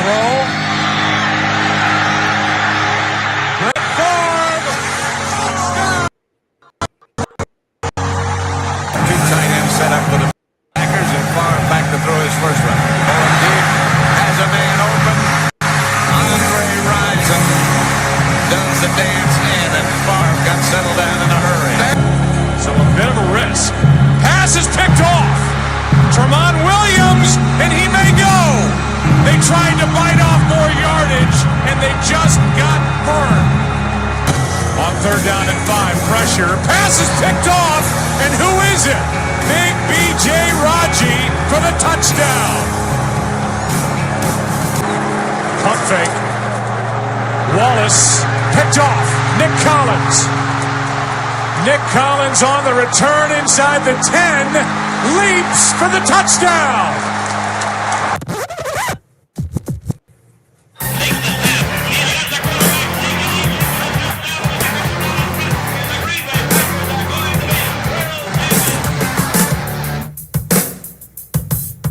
throw. Brett Favre. Two tight ends set up for the Packers, and Favre back to throw his first one. Going deep, has a man open. Andre Rison does the dance in, and Favre got settled down in a hurry. So a bit of a risk. Pass is picked off. Tramon Williams, and he may go. They tried to bite off more yardage, and they just got burned. On third down and 5, pressure. Pass is picked off, and who is it? Big B.J. Raji for the touchdown. Punt fake. Wallace picked off. Nick Collins. Nick Collins on the return inside the 10. Leaps for the touchdown.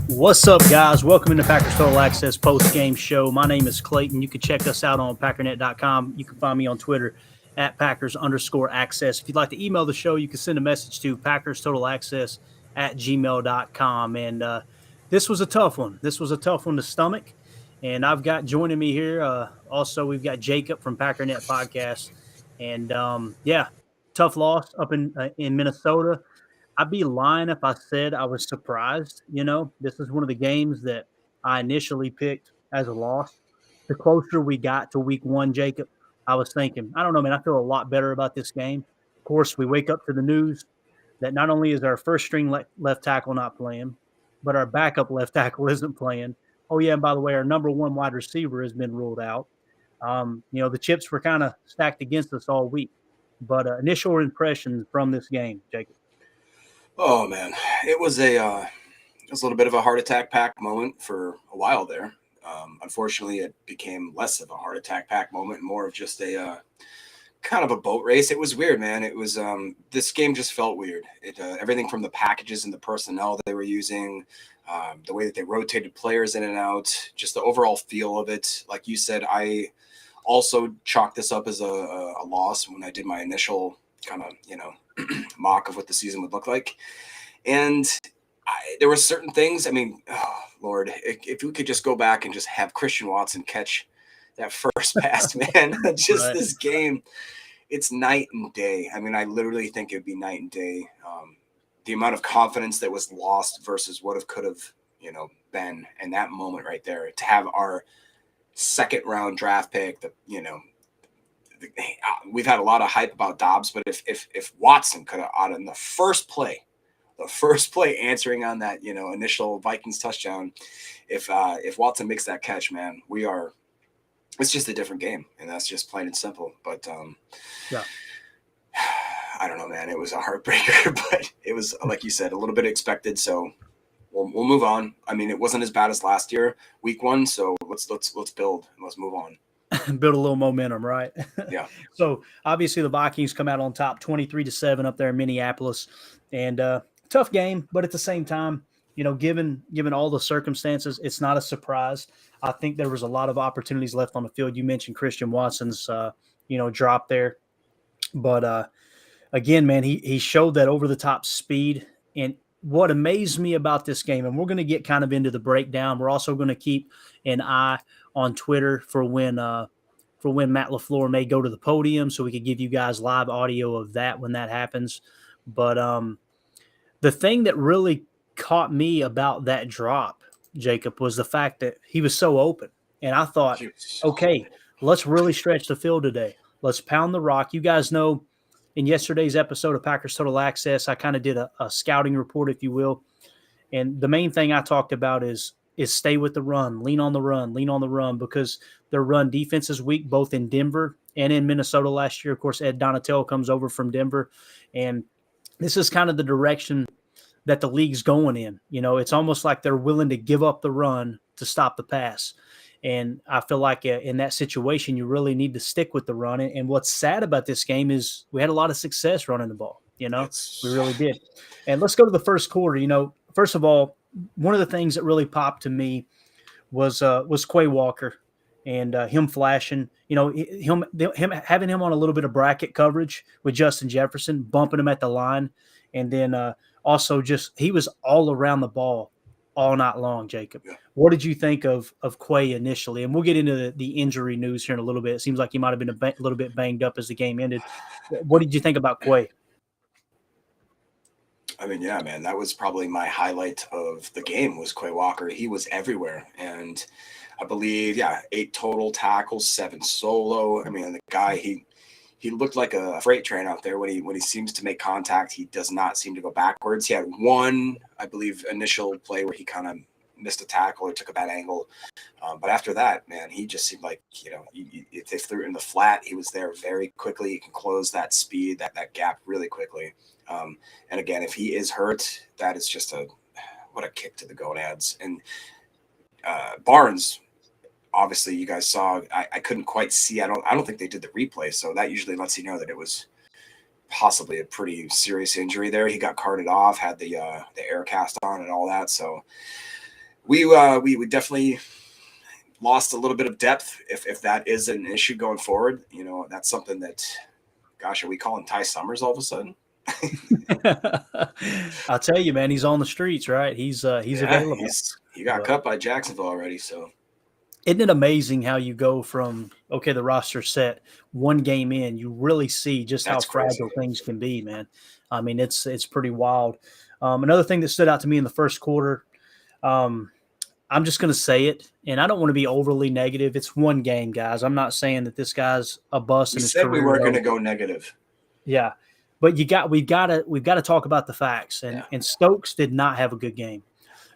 What's up, guys? Welcome into Packers Total Access post-game show. My name is Clayton. You can check us out on packernet.com. You can find me on Twitter at Packers_access. If you'd like to email the show, you can send a message to PackersTotalAccess@gmail.com. And this was a tough one. This was a tough one to stomach. And I've got joining me here. Also, we've got Jacob from Packernet Podcast. And tough loss up in Minnesota. I'd be lying if I said I was surprised. You know, this is one of the games that I initially picked as a loss. The closer we got to week one, Jacob, I was thinking, I don't know, man, I feel a lot better about this game. Of course, we wake up to the news that not only is our first string left tackle not playing, but our backup left tackle isn't playing. Oh, yeah, and by the way, our number one wide receiver has been ruled out. The chips were kind of stacked against us all week. But initial impressions from this game, Jacob. Oh man, it was a little bit of a heart attack pack moment for a while there. Unfortunately, it became less of a heart attack pack moment, more of just a kind of a boat race. It was weird, man. It was this game just felt weird. Everything from the packages and the personnel they were using, the way that they rotated players in and out, just the overall feel of it. Like you said, I also chalked this up as a loss when I did my initial kind of mock of what the season would look like. And there were certain things, I mean, oh Lord, if we could just go back and just have Christian Watson catch that first pass, man, just right. This game, it's night and day. I mean, I literally think it would be night and day. The amount of confidence that was lost versus what could have, been in that moment right there, to have our second round draft pick, we've had a lot of hype about Dobbs, but if Watson could have, on the first play answering on that, initial Vikings touchdown, if Watson makes that catch, man, it's just a different game, and that's just plain and simple. But I don't know, man, it was a heartbreaker, but it was, like you said, a little bit expected. So we'll move on. I mean, it wasn't as bad as last year, week one. So let's build and let's move on. Build a little momentum, right? Yeah. So obviously the Vikings come out on top 23-7 up there in Minneapolis, and tough game, but at the same time, given all the circumstances, it's not a surprise. I think there was a lot of opportunities left on the field. You mentioned Christian Watson's drop there, but again, man, he showed that over the top speed. And what amazed me about this game, and we're going to get kind of into the breakdown, we're also going to keep an eye on Twitter for when Matt LaFleur may go to the podium, so we could give you guys live audio of that when that happens. But the thing that really caught me about that drop, Jacob, was the fact that he was so open. And I thought, okay, let's really stretch the field today. Let's pound the rock. You guys know in yesterday's episode of Packers Total Access, I kind of did a scouting report, if you will. And the main thing I talked about is stay with the run, lean on the run, because their run defense is weak, both in Denver and in Minnesota last year. Of course, Ed Donatello comes over from Denver, and this is kind of the direction that the league's going in. It's almost like they're willing to give up the run to stop the pass. And I feel like in that situation, you really need to stick with the run. And what's sad about this game is we had a lot of success running the ball. We really did. And let's go to the first quarter. First of all, one of the things that really popped to me was Quay Walker and him flashing. You know, him having him on a little bit of bracket coverage with Justin Jefferson, bumping him at the line, and then also just he was all around the ball all night long. Jacob, Yeah. what did you think of Quay initially? And we'll get into the injury news here in a little bit. It seems like he might have been a little bit banged up as the game ended. What did you think about Quay? I mean, yeah, man, that was probably my highlight of the game was Quay Walker. He was everywhere. And I believe, 8 total tackles, 7 solo. I mean, the guy, he looked like a freight train out there when he seems to make contact. He does not seem to go backwards. He had one, I believe, initial play where he kind of missed a tackle or took a bad angle. But after that, man, he just seemed like, if they threw it in the flat, he was there very quickly. He can close that speed, that gap really quickly. And again, if he is hurt, that is just what a kick to the gonads. And Barnes, obviously, you guys saw. I couldn't quite see. I don't think they did the replay, so that usually lets you know that it was possibly a pretty serious injury there. He got carted off, had the air cast on, and all that. So we definitely lost a little bit of depth if that is an issue going forward. That's something that, gosh, are we calling Ty Summers all of a sudden? I'll tell you, man, he's on the streets, right? He's available. He got cut by Jacksonville already, so. Isn't it amazing how you go from, okay, the roster set, one game in, you really see just how fragile things can be, man. I mean, it's pretty wild. Another thing that stood out to me in the first quarter, I'm just going to say it, and I don't want to be overly negative. It's one game, guys. I'm not saying that this guy's a bust. We said we weren't going to go negative. Yeah, but we've got to talk about the facts. And Stokes did not have a good game.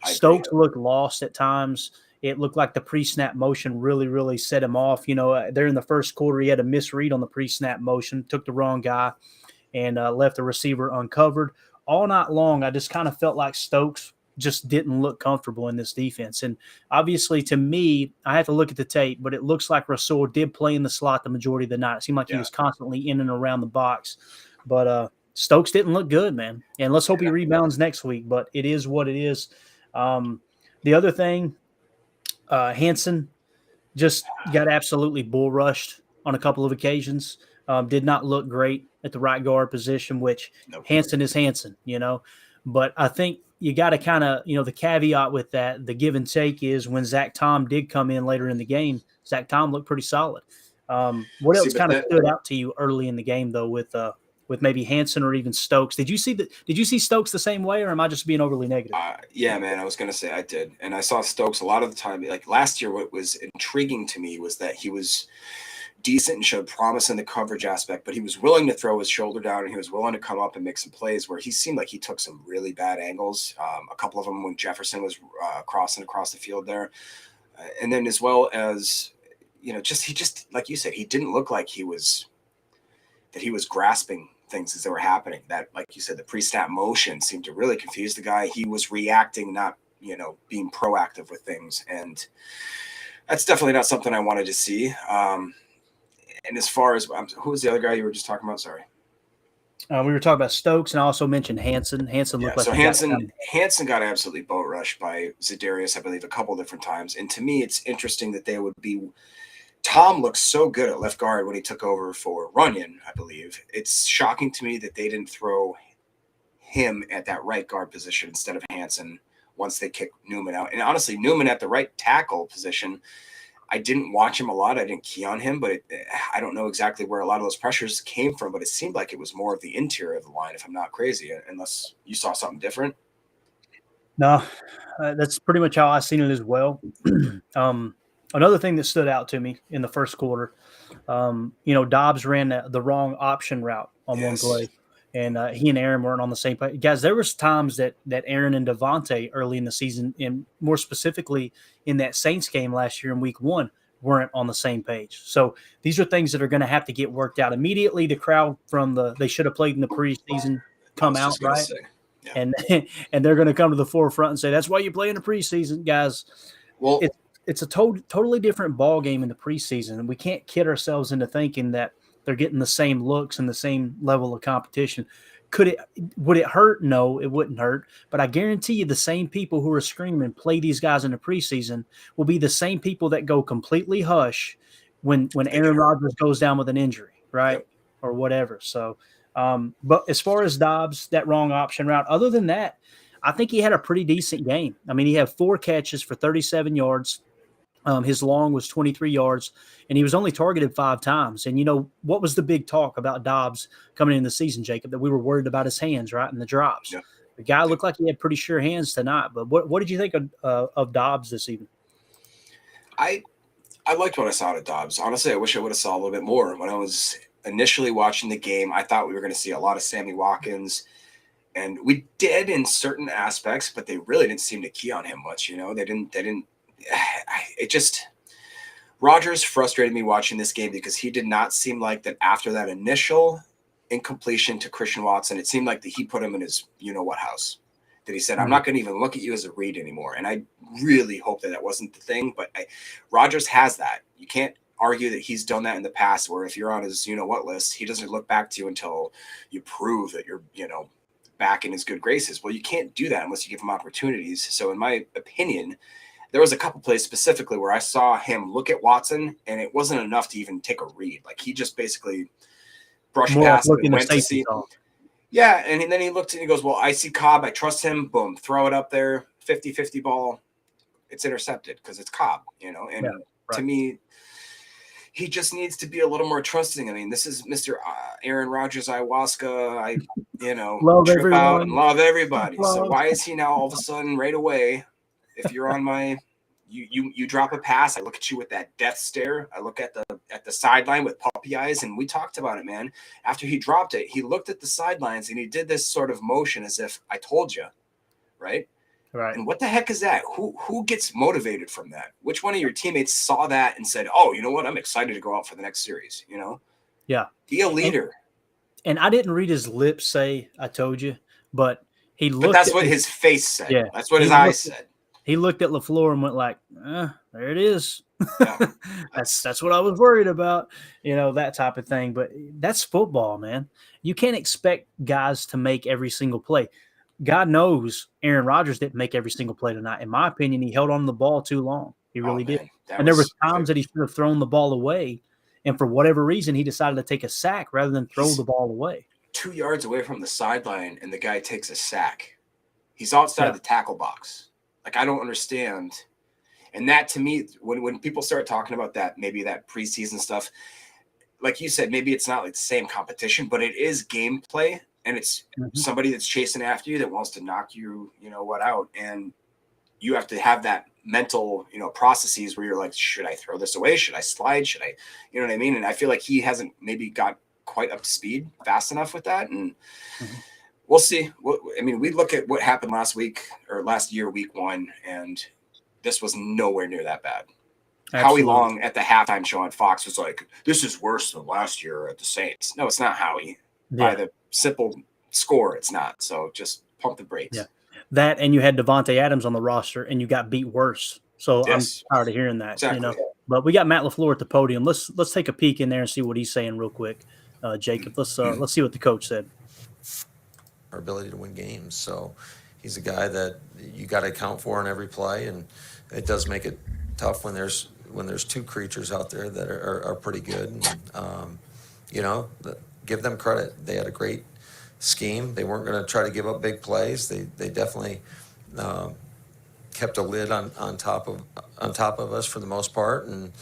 Stokes looked lost at times. It looked like the pre-snap motion really, really set him off. There in the first quarter, he had a misread on the pre-snap motion, took the wrong guy, and left the receiver uncovered. All night long, I just kind of felt like Stokes just didn't look comfortable in this defense. And obviously, to me, I have to look at the tape, but it looks like Rasul did play in the slot the majority of the night. It seemed like he was constantly in and around the box. But Stokes didn't look good, man. And let's hope he rebounds next week, but it is what it is. The other thing, Hansen just got absolutely bull rushed on a couple of occasions. Did not look great at the right guard position, which Hansen is Hansen, But I think you got to kind of, the caveat with that, the give and take is when Zach Tom did come in later in the game, Zach Tom looked pretty solid. What else kind of stood out to you early in the game, though, with maybe Hansen or even Stokes? Did you see Stokes the same way, or am I just being overly negative? Yeah, man, I was going to say I did. And I saw Stokes a lot of the time. Like last year, what was intriguing to me was that he was decent and showed promise in the coverage aspect, but he was willing to throw his shoulder down and he was willing to come up and make some plays where he seemed like he took some really bad angles. A couple of them when Jefferson was crossing across the field there. And then as well as, he just, like you said, he didn't look like he was grasping things as they were happening. That, like you said, the pre-snap motion seemed to really confuse the guy. He was reacting, not, being proactive with things. And that's definitely not something I wanted to see. And as far as who was the other guy you were just talking about? Sorry. We were talking about Stokes, and I also mentioned Hansen. Hansen looked like Hansen got absolutely boat rushed by Za'Darius, I believe, a couple different times. And to me, it's interesting that they would be. Tom looked so good at left guard when he took over for Runyon, I believe. It's shocking to me that they didn't throw him at that right guard position instead of Hansen once they kicked Newman out. And honestly, Newman at the right tackle position, I didn't watch him a lot. I didn't key on him, but I don't know exactly where a lot of those pressures came from, but it seemed like it was more of the interior of the line, if I'm not crazy, unless you saw something different. No, that's pretty much how I seen it as well. Another thing that stood out to me in the first quarter, Dobbs ran the wrong option route on one play, and he and Aaron weren't on the same page. Guys, there was times that Aaron and Devontae early in the season, and more specifically in that Saints game last year in week 1, weren't on the same page. So these are things that are going to have to get worked out immediately. The crowd from they should have played in the preseason come out, right? Yeah. And they're going to come to the forefront and say, that's why you play in the preseason, guys. Well, it's a totally different ball game in the preseason, and we can't kid ourselves into thinking that they're getting the same looks and the same level of competition. would it hurt? No, it wouldn't hurt. But I guarantee you the same people who are screaming, play these guys in the preseason will be the same people that go completely hush when Aaron Rodgers goes down with an injury, right? Yep. Or whatever. So, but as far as Dobbs, that wrong option route, other than that, I think he had a pretty decent game. I mean, he had 4 catches for 37 yards. His long was 23 yards, and he was only targeted 5 times. And, what was the big talk about Dobbs coming in the season, Jacob, that we were worried about his hands, right, and the drops? Yeah. The guy looked like he had pretty sure hands tonight. But what did you think of Dobbs this evening? I liked what I saw of Dobbs. Honestly, I wish I would have saw a little bit more. When I was initially watching the game, I thought we were going to see a lot of Sammy Watkins, and we did in certain aspects, but they really didn't seem to key on him much. They didn't. It just Rodgers frustrated me watching this game because he did not seem like that after that initial incompletion to Christian Watson. It seemed like that he put him in his what house. That he said, I'm not going to even look at you as a read anymore. And I really hope that wasn't the thing. But Rodgers has that. You can't argue that he's done that in the past, where if you're on his what list, he doesn't look back to you until you prove that you're back in his good graces. Well, you can't do that unless you give him opportunities. So in my opinion, there was a couple plays specifically where I saw him look at Watson, and it wasn't enough to even take a read. Like, he just basically brushed past him and went to see. Yeah, and then he looked and he goes, well, I see Cobb. I trust him. Boom, throw it up there, 50-50 ball. It's intercepted because it's Cobb, And to me, he just needs to be a little more trusting. I mean, this is Mr. Aaron Rodgers ayahuasca. I love trip everyone. out and love everybody. So why is he now all of a sudden right away? If you're on my, you drop a pass, I look at you with that death stare. I look at the sideline with puppy eyes, and we talked about it, man. After he dropped it, he looked at the sidelines and he did this sort of motion as if I told you, right? Right. And what the heck is that? Who gets motivated from that? Which one of your teammates saw that and said, "Oh, you know what? I'm excited to go out for the next series." Yeah. Be a leader. And I didn't read his lips say, "I told you," but he looked. But that's what his face said. Yeah. That's what his eyes said. He looked at LaFleur and went like, there it is. Yeah. That's what I was worried about, that type of thing. But that's football, man. You can't expect guys to make every single play. God knows Aaron Rodgers didn't make every single play tonight. In my opinion, he held on to the ball too long. He really did. And there were times that he should have thrown the ball away. And for whatever reason, he decided to take a sack rather than throw the ball away. 2 yards away from the sideline, and the guy takes a sack. He's outside the tackle box. Like, I don't understand. And that, to me, when people start talking about that, maybe that preseason stuff, like you said, maybe it's not like the same competition, but it is gameplay, and it's somebody that's chasing after you that wants to knock you, out. And you have to have that mental, processes where you're like, should I throw this away? Should I slide? Should I, you know what I mean? And I feel like he hasn't maybe got quite up to speed fast enough with that. And we'll see. We look at what happened last year, week 1, and this was nowhere near that bad. Absolutely. Howie Long at the halftime show on Fox was like, this is worse than last year at the Saints. No, it's not, Howie. Yeah. By the simple score, it's not. So just pump the brakes. Yeah. That, and you had Devontae Adams on the roster, and you got beat worse. So yes. I'm tired of hearing that. Exactly. But we got Matt LaFleur at the podium. Let's take a peek in there and see what he's saying real quick. Jacob, let's see what the coach said. Our ability to win games. So he's a guy that you got to account for in every play, and it does make it tough when there's 2 creatures out there that are pretty good. And, give them credit. They had a great scheme. They weren't going to try to give up big plays. They definitely kept a lid on top of us for the most part. And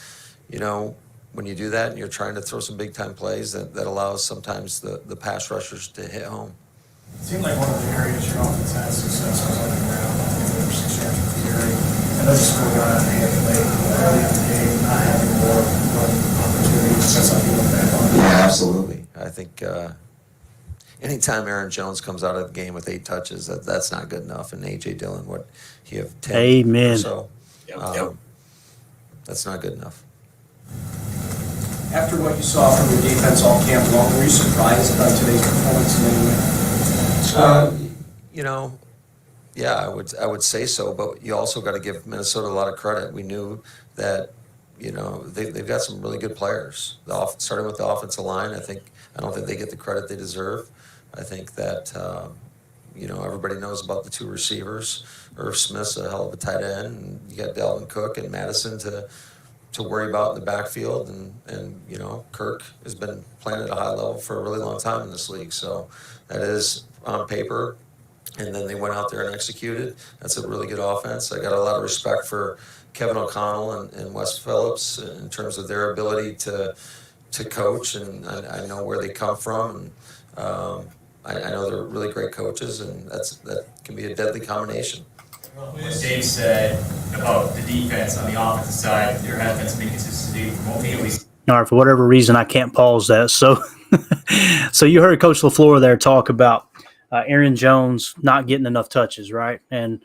when you do that and you're trying to throw some big time plays, that allows sometimes the pass rushers to hit home. It seemed like one of the areas your offense had success was on the ground. I think there were some stretches of the area. I know the score got out of hand late early in the game, not having more run opportunities. That's how you look back on it. Yeah, absolutely. I think anytime Aaron Jones comes out of the game with 8 touches, that's not good enough. And A.J. Dillon, he have 10? Amen. So that's not good enough. After what you saw from the defense all camp long, were you surprised by today's performance in any way? Yeah, I would say so, but you also got to give Minnesota a lot of credit. We knew that, they've got some really good players. Starting with the offensive line, I don't think they get the credit they deserve. I think that, everybody knows about the two receivers. Irv Smith's a hell of a tight end, and you got Dalvin Cook and Madison to worry about in the backfield, and Kirk has been playing at a high level for a really long time in this league. So that is on paper, and then they went out there and executed. That's a really good offense. I got a lot of respect for Kevin O'Connell and Wes Phillips in terms of their ability to coach, and I know where they come from, and I know they're really great coaches, and that can be a deadly combination. What Dave said about the defense on the offensive side, there has been some inconsistency from what we at least. All right, for whatever reason, I can't pause that. So, so you heard Coach LaFleur there talk about Aaron Jones not getting enough touches, right? And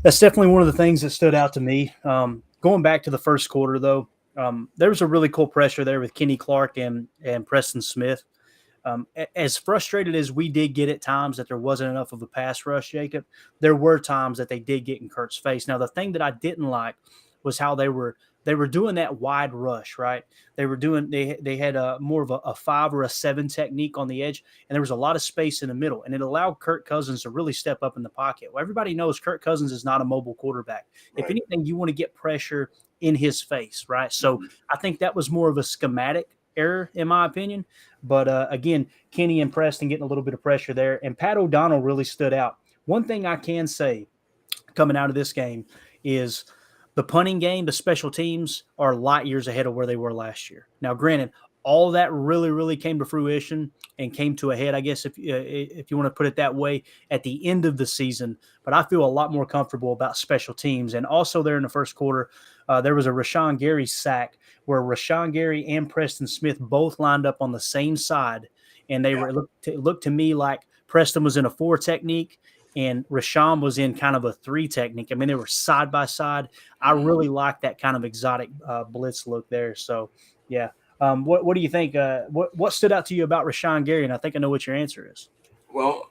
that's definitely one of the things that stood out to me. Going back to the first quarter, though, there was a really cool pressure there with Kenny Clark and Preston Smith. As frustrated as we did get at times that there wasn't enough of a pass rush, Jacob, there were times that they did get in Kurt's face. Now, the thing that I didn't like was how they were doing that wide rush, right? They had more of a 5 or a 7 technique on the edge, and there was a lot of space in the middle, and it allowed Kirk Cousins to really step up in the pocket. Well, everybody knows Kirk Cousins is not a mobile quarterback. Right. If anything, you want to get pressure in his face, right? So I think that was more of a schematic error, in my opinion. But again, Kenny and Preston getting a little bit of pressure there, and Pat O'Donnell really stood out. One thing I can say coming out of this game is the punting game, the special teams are light years ahead of where they were last year. Now, granted, all that really, really came to fruition and came to a head, I guess, if you want to put it that way, at the end of the season. But I feel a lot more comfortable about special teams. And also there in the first quarter, there was a Rashawn Gary sack where Rashawn Gary and Preston Smith both lined up on the same side. And they looked to me like Preston was in a 4 technique and Rashawn was in kind of a 3 technique. I mean, they were side by side. I really like that kind of exotic blitz look there. So, yeah. What do you think? What stood out to you about Rashawn Gary? And I think I know what your answer is. Well,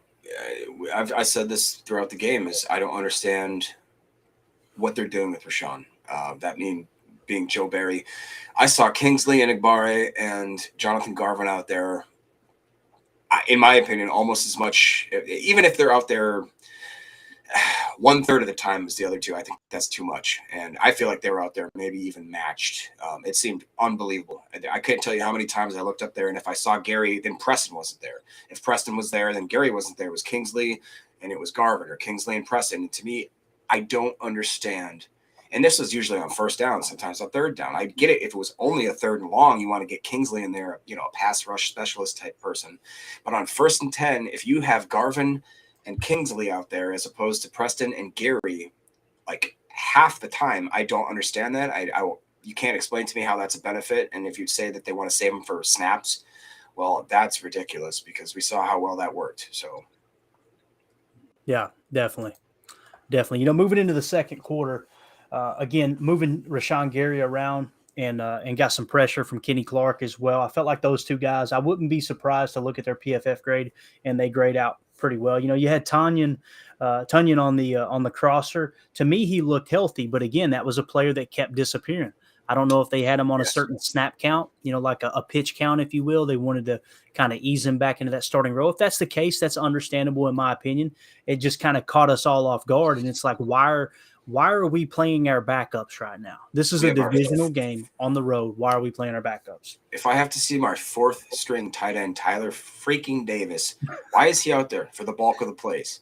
I said this throughout the game is I don't understand what they're doing with Rashawn. That being Joe Barry. I saw Kingsley Enagbare and Jonathan Garvin out there, in my opinion, almost as much, even if they're out there 1/3 of the time as the other two. I think that's too much. And I feel like they were out there maybe even matched. It seemed unbelievable. I couldn't tell you how many times I looked up there, and if I saw Gary, then Preston wasn't there. If Preston was there, then Gary wasn't there. It was Kingsley and it was Garvin, or Kingsley and Preston. And to me, I don't understand. And this was usually on first down, sometimes on third down. I get it. If it was only a 3rd and long, you want to get Kingsley in there, a pass rush specialist type person. But on 1st and 10, if you have Garvin and Kingsley out there as opposed to Preston and Gary, like half the time, I don't understand that. You can't explain to me how that's a benefit. And if you'd say that they want to save them for snaps, well, that's ridiculous because we saw how well that worked. So, yeah, definitely. Moving into the second quarter, again, moving Rashawn Gary around and got some pressure from Kenny Clark as well. I felt like those two guys, I wouldn't be surprised to look at their PFF grade, and they grade out pretty well. You had Tunyon on the crosser. To me, he looked healthy, but again, that was a player that kept disappearing. I don't know if they had him on a certain snap count, like a pitch count, if you will. They wanted to kind of ease him back into that starting role. If that's the case, that's understandable in my opinion. It just kind of caught us all off guard, and it's like, why are we playing our backups right now? This is a divisional game on the road. Why are we playing our backups? If I have to see my 4th string tight end, Tyler freaking Davis, why is he out there for the bulk of the plays?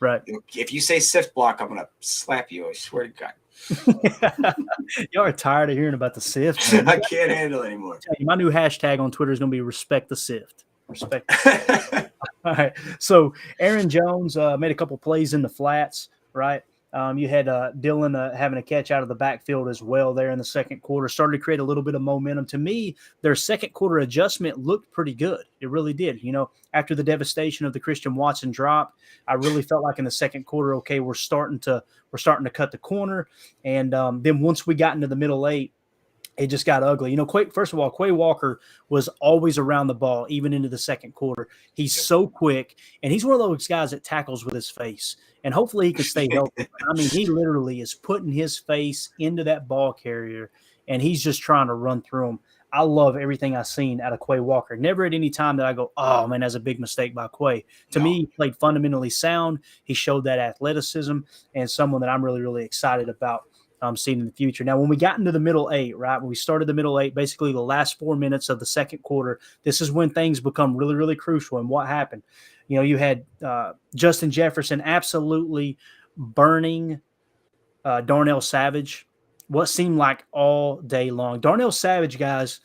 Right. If you say sift block, I'm going to slap you. I swear to God. Y'all are tired of hearing about the sift. Man. I can't handle it anymore. My new hashtag on Twitter is going to be respect the sift. Respect the sift. All right. So Aaron Jones made a couple plays in the flats, right? You had Dylan having a catch out of the backfield as well there in the second quarter. Started to create a little bit of momentum. To me, their second quarter adjustment looked pretty good. It really did. After the devastation of the Christian Watson drop, I really felt like in the second quarter, okay, we're starting to cut the corner. And then once we got into the middle 8, it just got ugly. First of all, Quay Walker was always around the ball, even into the second quarter. He's so quick, and he's one of those guys that tackles with his face. And hopefully he can stay healthy. I mean, he literally is putting his face into that ball carrier, and he's just trying to run through him. I love everything I've seen out of Quay Walker. Never at any time that I go, oh man, that's a big mistake by Quay. To me, he played fundamentally sound. He showed that athleticism and someone that I'm really, really excited about seeing in the future. Now, when we got into the middle eight, right, when we started the middle eight, basically the last 4 minutes of the second quarter, this is when things become really, really crucial. And what happened? You had Justin Jefferson absolutely burning Darnell Savage, what seemed like all day long. Darnell Savage, guys,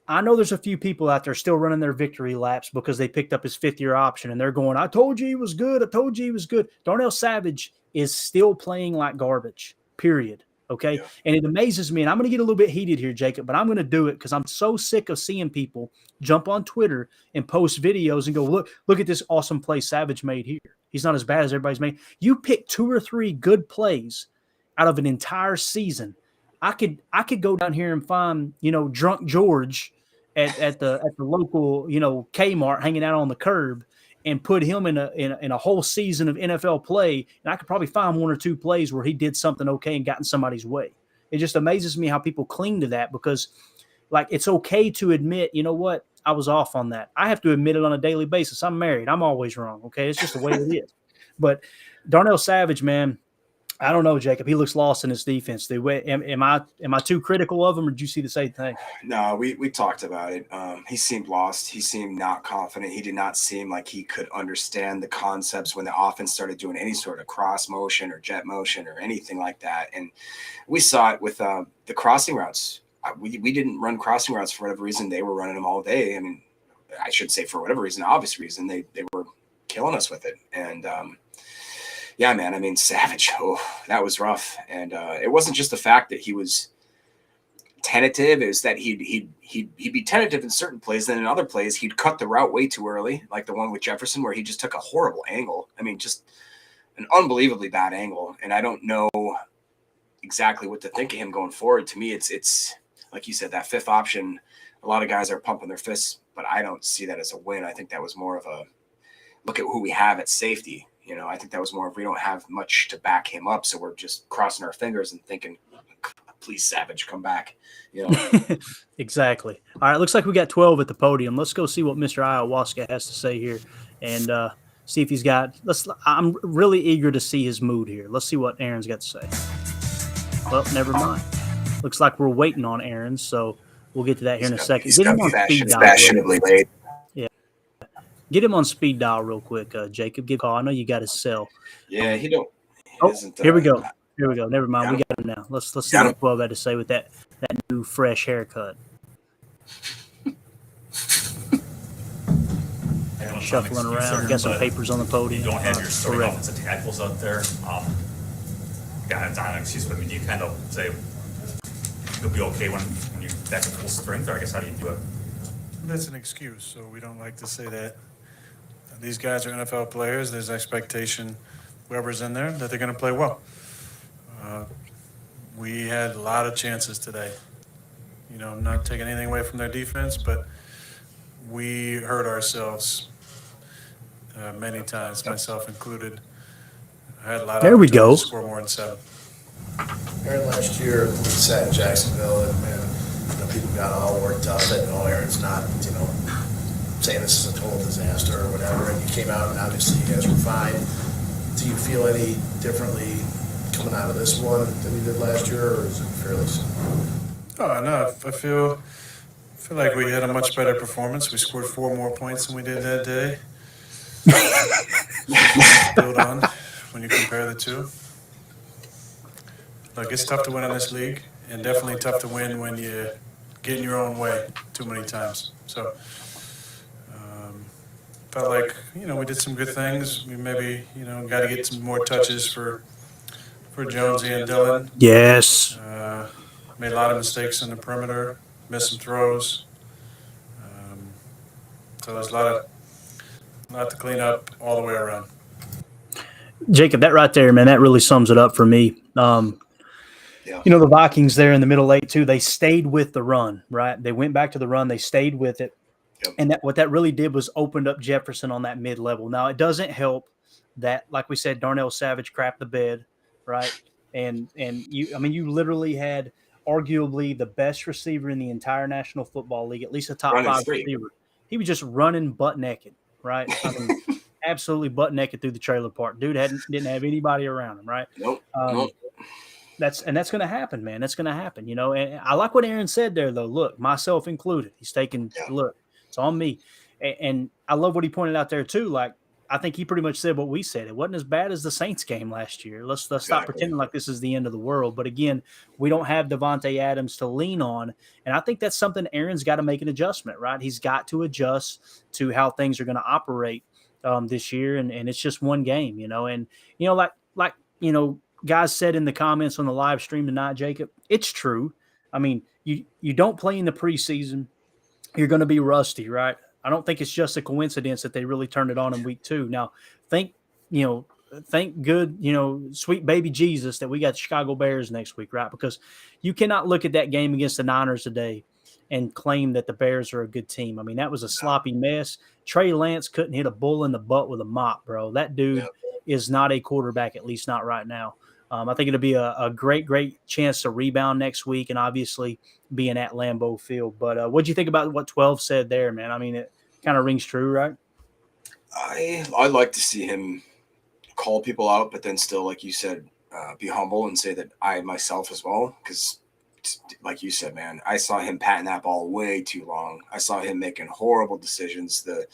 I know there's a few people out there still running their victory laps because they picked up his fifth-year option and they're going, I told you he was good. I told you he was good. Darnell Savage is still playing like garbage, period. Okay. Yeah. And it amazes me. And I'm going to get a little bit heated here, Jacob, but I'm going to do it because I'm so sick of seeing people jump on Twitter and post videos and go, look at this awesome play Savage made here. He's not as bad as everybody's made. You pick 2 or 3 good plays out of an entire season. I could go down here and find, drunk George at the local, Kmart hanging out on the curb and put him in a whole season of NFL play, and I could probably find 1 or 2 plays where he did something okay and got in somebody's way. It just amazes me how people cling to that because, like, it's okay to admit, you know what, I was off on that. I have to admit it on a daily basis. I'm married. I'm always wrong, okay? It's just the way it is. But Darnell Savage, man, I don't know, Jacob. He looks lost in his defense. Am I too critical of him, or did you see the same thing? No, we talked about it. He seemed lost. He seemed not confident. He did not seem like he could understand the concepts when the offense started doing any sort of cross motion or jet motion or anything like that. And we saw it with the crossing routes. We didn't run crossing routes for whatever reason. They were running them all day. I mean, I should say for whatever reason, obvious reason, they were killing us with it. And yeah, man, I mean, Savage, that was rough. And it wasn't just the fact that he was tentative, it was that he'd be tentative in certain plays. Then in other plays, he'd cut the route way too early, like the one with Jefferson, where he just took a horrible angle. I mean, just an unbelievably bad angle. And I don't know exactly what to think of him going forward. To me, it's like you said, that fifth option, a lot of guys are pumping their fists, but I don't see that as a win. I think that was more of a look at who we have at safety. I think that was more of we don't have much to back him up, so we're just crossing our fingers and thinking, please, Savage, come back. Exactly. All right, looks like we got 12 at the podium. Let's go see what Mr. Ayahuasca has to say here and see if he's got – I'm really eager to see his mood here. Let's see what Aaron's got to say. Well, never mind. Looks like we're waiting on Aaron, so we'll get to that here in a second. Get him on speed dial. Fashionably late. Get him on speed dial real quick, Jacob. Give a call. I know you got his cell. Yeah, he don't. Here we go. Here we go. Never mind. We got him now. Let's see what 12 had to say with that new fresh haircut. Shuffling around. We got some papers on the podium. You don't have your starting offensive tackles out there. Excuse me. Do you kind of say you'll be okay when you're back at full strength, or I guess how do you do it? That's an excuse, so we don't like to say that. These guys are NFL players. There's expectation, whoever's in there, that they're going to play well. We had a lot of chances today. I'm not taking anything away from their defense, but we hurt ourselves many times, myself included. I had a lot of opportunities to score more than 7. Aaron, last year we sat in Jacksonville and people got all worked up that Aaron's not, saying this is a total disaster or whatever, and you came out and obviously you guys were fine. Do you feel any differently coming out of this one than you did last year, or is it fairly similar? Oh, no, I feel like we had a much better performance. We scored 4 more points than we did that day. Build on when you compare the two. Look, it's tough to win in this league, and definitely tough to win when you get in your own way too many times. So felt like, we did some good things. We maybe, got to get some more touches for Jonesy and Dillon. Yes. Made a lot of mistakes in the perimeter, missed some throws. So there's a lot to clean up all the way around. Jacob, that right there, man, that really sums it up for me. The Vikings there in the middle 8 too, they stayed with the run, right? They went back to the run. They stayed with it. Yep. And what that really did was opened up Jefferson on that mid-level. Now, it doesn't help that, like we said, Darnell Savage crapped the bed, right? And you literally had arguably the best receiver in the entire National Football League, at least a top Running 5 free. receiver. He was just running butt naked, right? I mean, absolutely butt naked through the trailer park. Dude didn't have anybody around him, right? Nope. Um, Nope. that's going to happen, man. That's going to happen, you know. And I like what Aaron said there, though. Look, myself included. He's taking Yeah. look. It's on me, and I love what he pointed out there too. Like I think he pretty much said what we said. It wasn't as bad as the Saints game last year. Let's stop Exactly. pretending like this is the end of the world. But again, we don't have Devontae Adams to lean on, and I think that's something Aaron's got to make an adjustment. Right? He's got to adjust to how things are going to operate this year, and it's just one game, you know. And you know, like you know. Guys said in the comments on the live stream tonight, Jacob, it's true. I mean, you don't play in the preseason, you're going to be rusty, right? I don't think it's just a coincidence that they really turned it on in week 2. Now, thank good, sweet baby Jesus that we got the Chicago Bears next week, right? Because you cannot look at that game against the Niners today and claim that the Bears are a good team. I mean, that was a sloppy mess. Trey Lance couldn't hit a bull in the butt with a mop, bro. That dude is not a quarterback, at least not right now. I think it'll be a great chance to rebound next week and obviously being at Lambeau Field. But what'd you think about what 12 said there, man? I mean, it kind of rings true, right? I'd like to see him call people out, but then still, like you said, be humble and say that I myself as well. Because, like you said, man, I saw him patting that ball way too long. I saw him making horrible decisions. The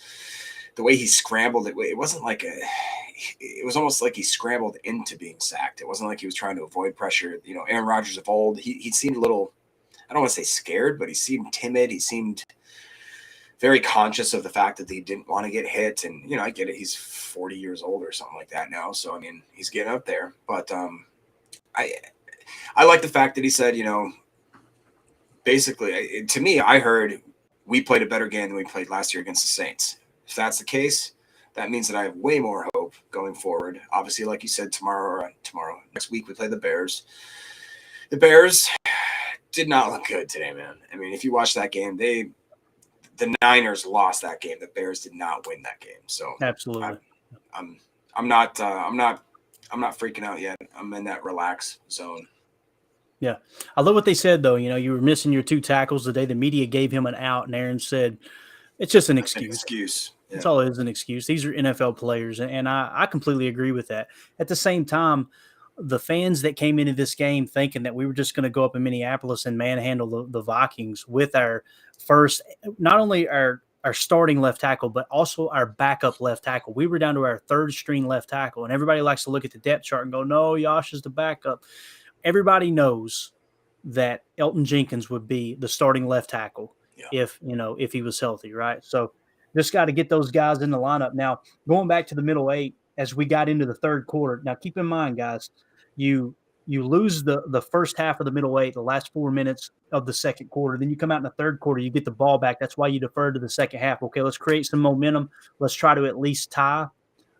way he scrambled it wasn't like it was almost like he scrambled into being sacked. It wasn't like he was trying to avoid pressure. You know, Aaron Rodgers of old, he seemed a little, I don't want to say scared, but he seemed timid. He seemed very conscious of the fact that he didn't want to get hit. And, you know, I get it. He's 40 years old or something like that now. So, I mean, he's getting up there. But I like the fact that he said, you know, basically, to me, I heard we played a better game than we played last year against the Saints. If that's the case, that means that I have way more hope going forward. Obviously, like you said, next week we play the Bears. The Bears did not look good today, man. I mean, if you watch that game, the Niners lost that game. The Bears did not win that game. So absolutely, I'm not freaking out yet. I'm in that relax zone. Yeah. I love what they said, though. You know, you were missing your 2 tackles today. The media gave him an out, and Aaron said, it's just an excuse. Yeah. That's all it is, an excuse. These are NFL players, and I completely agree with that. At the same time, the fans that came into this game thinking that we were just going to go up in Minneapolis and manhandle the Vikings with our first, not only our starting left tackle, but also our backup left tackle. We were down to our 3rd string left tackle, and everybody likes to look at the depth chart and go, no, Yosh is the backup. Everybody knows that Elton Jenkins would be the starting left tackle if he was healthy, right? So just got to get those guys in the lineup. Now, going back to the middle 8, as we got into the 3rd quarter, now keep in mind, guys, you lose the first half of the middle 8, the last 4 minutes of the 2nd quarter. Then you come out in the 3rd quarter, you get the ball back. That's why you defer to the 2nd half. Okay, let's create some momentum. Let's try to at least tie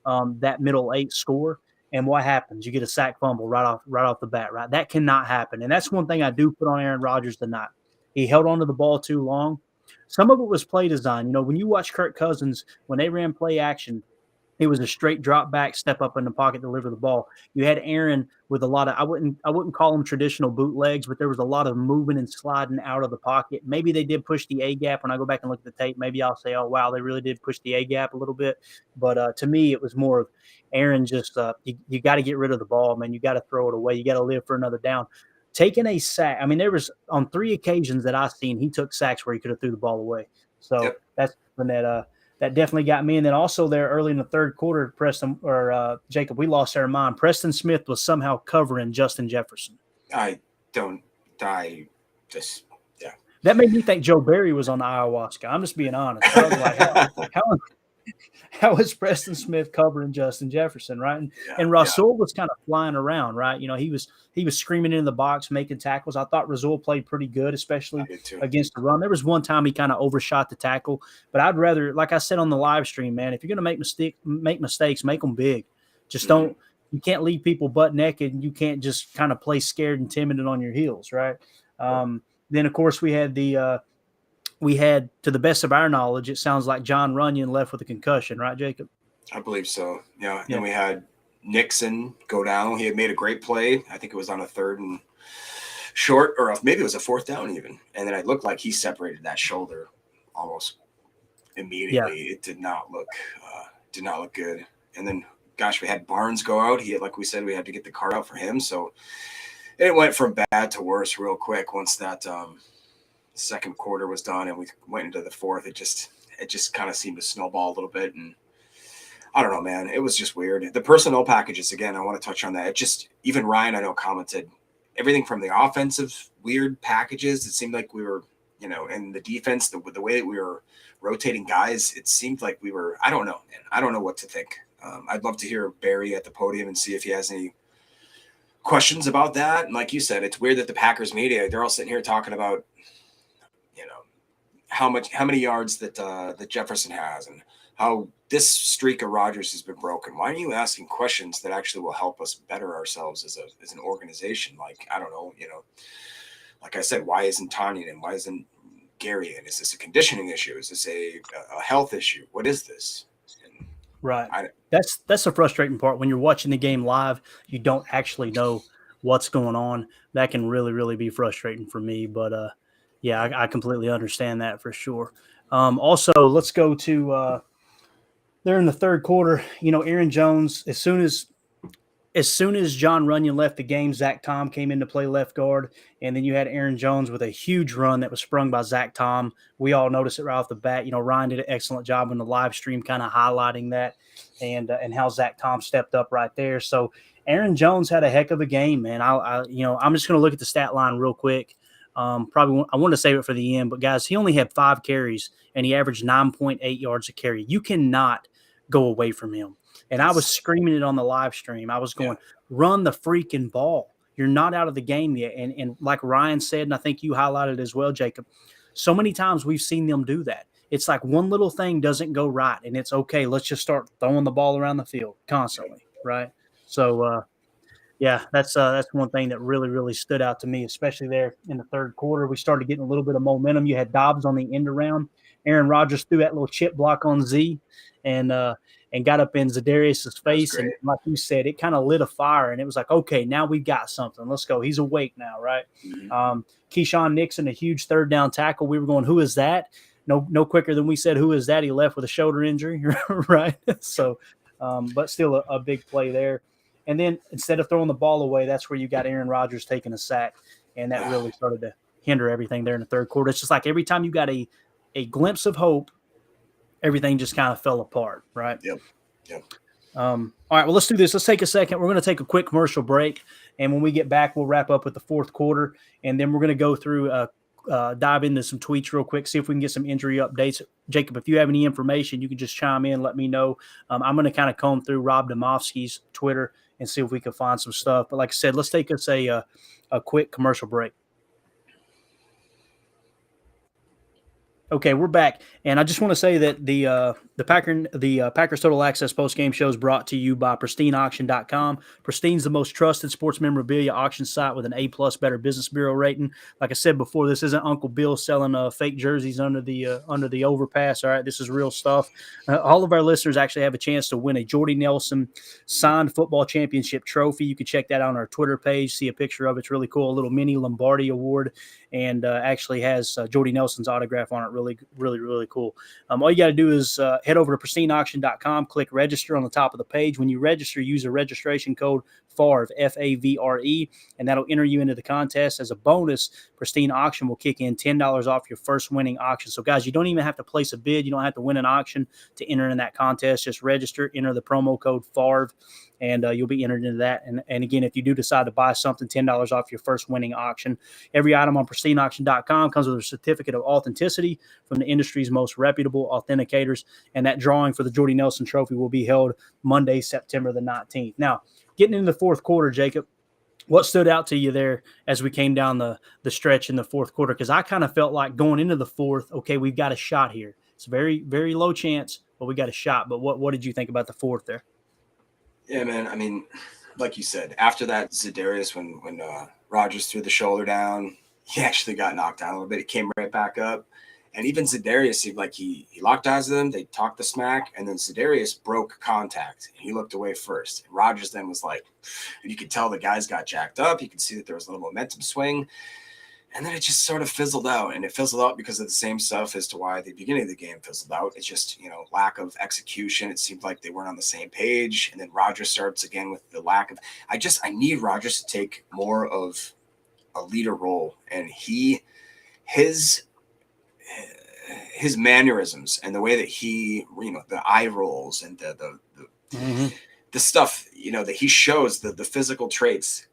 that middle 8 score. And what happens? You get a sack fumble right off the bat, right? That cannot happen. And that's one thing I do put on Aaron Rodgers tonight. He held onto the ball too long. Some of it was play design. You know, when you watch Kirk Cousins, when they ran play action, it was a straight drop back, step up in the pocket, deliver the ball. You had Aaron with a lot of, I wouldn't call them traditional bootlegs, but there was a lot of moving and sliding out of the pocket. Maybe they did push the A gap. When I go back and look at the tape, maybe I'll say, oh, wow, they really did push the A gap a little bit. But to me, it was more of Aaron just, you got to get rid of the ball, man. You got to throw it away. You got to live for another down. Taking a sack, I mean, there was on 3 occasions that I've seen, he took sacks where he could have threw the ball away. So that's when that definitely got me. And then also there early in the 3rd quarter, Jacob, we lost our mind. Preston Smith was somehow covering Justin Jefferson. Yeah. That made me think Joe Barry was on the ayahuasca. I'm just being honest. I was like, how is Preston Smith covering Justin Jefferson, right? And Rasul was kind of flying around, right? You know, he was screaming in the box, making tackles. I thought Rasul played pretty good, especially against the run. There was one time he kind of overshot the tackle, but I'd rather, like I said on the live stream, man, if you're going to make mistakes, make them big. Just don't. You can't leave people butt naked, and you can't just kind of play scared and timid on your heels, right? Then of course we had, to the best of our knowledge, it sounds like John Runyon left with a concussion, right, Jacob? I believe so. Yeah. And we had Nixon go down. He had made a great play. I think it was on a 3rd and short, or maybe it was a fourth down even. And then it looked like he separated that shoulder almost immediately. It did not look good. And then, gosh, we had Barnes go out. Like we said, we had to get the card out for him. So it went from bad to worse real quick once that second quarter was done and we went into the fourth. It just kind of seemed to snowball a little bit. And I don't know, man. It was just weird. The personnel packages, again, I want to touch on that. Even Ryan, I know, commented everything from the offensive weird packages. It seemed like we were, and the defense, the way that we were rotating guys, it seemed like we were, I don't know, man. I don't know what to think. I'd love to hear Barry at the podium and see if he has any questions about that. And like you said, it's weird that the Packers media, they're all sitting here talking about, how many yards that Jefferson has and how this streak of Rodgers has been broken. Why are you asking questions that actually will help us better ourselves as an organization? Like, I don't know, like I said, why isn't Tanya in? Why isn't Gary in? Is this a conditioning issue? Is this a health issue? What is this? And Right. That's the frustrating part. When you're watching the game live, you don't actually know what's going on. That can really, really be frustrating for me. But yeah, I completely understand that for sure. Also, let's go to there in the third quarter. Aaron Jones, as soon as John Runyon left the game, Zach Tom came in to play left guard, and then you had Aaron Jones with a huge run that was sprung by Zach Tom. We all noticed it right off the bat. Ryan did an excellent job on the live stream, kind of highlighting that and how Zach Tom stepped up right there. So Aaron Jones had a heck of a game, man. I'm just going to look at the stat line real quick. Probably I want to save it for the end, but guys, he only had 5 carries and he averaged 9.8 yards a carry. You cannot go away from him. And I was screaming it on the live stream. I was going, run the freaking ball. You're not out of the game yet. And like Ryan said, and I think you highlighted as well, Jacob, so many times we've seen them do that. It's like one little thing doesn't go right, and it's okay. Let's just start throwing the ball around the field constantly, right? So, yeah, that's one thing that really, really stood out to me, especially there in the third quarter. We started getting a little bit of momentum. You had Dobbs on the end around. Aaron Rodgers threw that little chip block on Z and got up in Zadarius's face. And like you said, it kind of lit a fire. And it was like, okay, now we've got something. Let's go. He's awake now, right? Mm-hmm. Keyshawn Nixon, a huge third down tackle. We were going, who is that? No quicker than we said, who is that? He left with a shoulder injury, right? So, but still a big play there. And then instead of throwing the ball away, that's where you got Aaron Rodgers taking a sack. And that really started to hinder everything there in the third quarter. It's just like every time you got a glimpse of hope, everything just kind of fell apart, right? Yep. All right, well, let's do this. Let's take a second. We're going to take a quick commercial break. And when we get back, we'll wrap up with the fourth quarter. And then we're going to go through dive into some tweets real quick, see if we can get some injury updates. Jacob, if you have any information, you can just chime in, let me know. I'm going to kind of comb through Rob Domofsky's Twitter and see if we can find some stuff. But like I said, let's take us a quick commercial break. Okay, we're back, and I just want to say that the Packers Total Access post-game show is brought to you by PristineAuction.com. Pristine's the most trusted sports memorabilia auction site with an A+ Better Business Bureau rating. Like I said before, this isn't Uncle Bill selling fake jerseys under the overpass. All right, this is real stuff. All of our listeners actually have a chance to win a Jordy Nelson signed football championship trophy. You can check that out on our Twitter page. See a picture of it. It's really cool. A little mini Lombardi award, and actually has Jordy Nelson's autograph on it. Really, really, really cool. All you got to do is head over to pristineauction.com, click register on the top of the page. When you register, use a registration code FAVRE, F-A-V-R-E, and that'll enter you into the contest. As a bonus, Pristine Auction will kick in $10 off your first winning auction. So, guys, you don't even have to place a bid. You don't have to win an auction to enter in that contest. Just register, enter the promo code FAVRE, and you'll be entered into that. And again, if you do decide to buy something, $10 off your first winning auction. Every item on pristineauction.com comes with a certificate of authenticity from the industry's most reputable authenticators. And that drawing for the Jordy Nelson Trophy will be held Monday, September the 19th. Now, getting into the fourth quarter, Jacob, what stood out to you there as we came down the stretch in the fourth quarter? Because I kind of felt like going into the fourth, okay, we've got a shot here. It's a very, very low chance, but we got a shot. But what did you think about the fourth there? Yeah, man. I mean, like you said, after that Zadarius, when Rodgers threw the shoulder down, he actually got knocked down a little bit. He came right back up. And even Za'Darius seemed like he locked eyes with him. They talked the smack, and then Za'Darius broke contact. He looked away first. And Rodgers then was like, you could tell the guys got jacked up. You could see that there was a little momentum swing. And then it just sort of fizzled out. And it fizzled out because of the same stuff as to why the beginning of the game fizzled out. It's just, lack of execution. It seemed like they weren't on the same page. And then Rodgers starts again with the lack of – I need Rodgers to take more of a leader role. And his mannerisms and the way that he, the eye rolls and the stuff, that he shows, the physical traits.